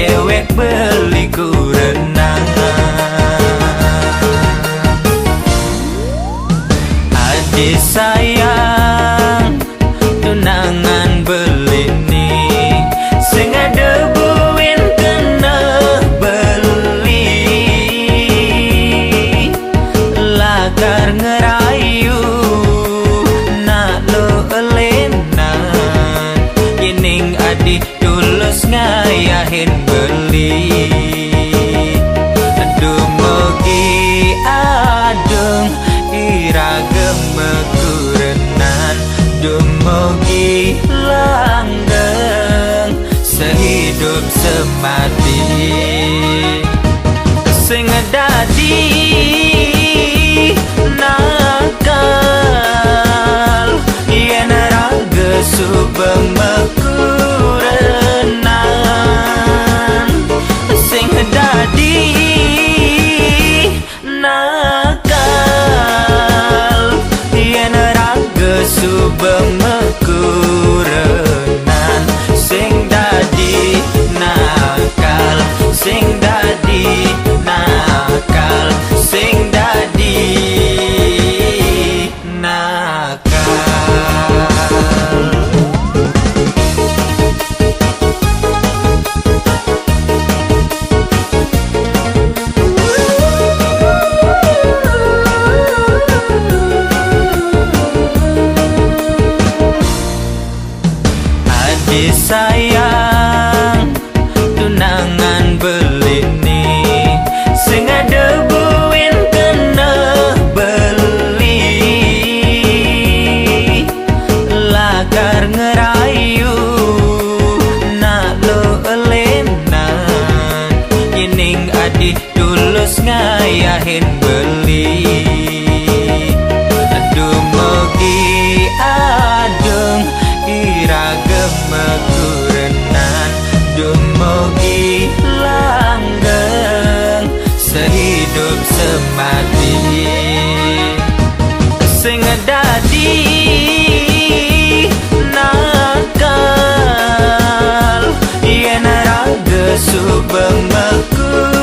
dewek beli ku renang. Adik sayang tunangan beli ni sing ada buin kena beli lakar ngerayu nak lo elenan yening adik tulus ngayahin beli. Aduh mogi adung iragem mekurenan dumugi langgeng sehidup semati sing dadi nakal yen raga subeng mekurenan sing dadi nakal yen raga subeng mekurenan sing dadi nakal sing dadi nakal sing dadi nakal. Adik sayang tunangan beli ni sing ada buin kena beli lakar ngerayu nak lo elenan yening adik tulus ngayahin beli. Aduh mogi adung iragem mekurenan dumugi langgeng sehidup semati sing dadi nakal yen raga subeng mekurenan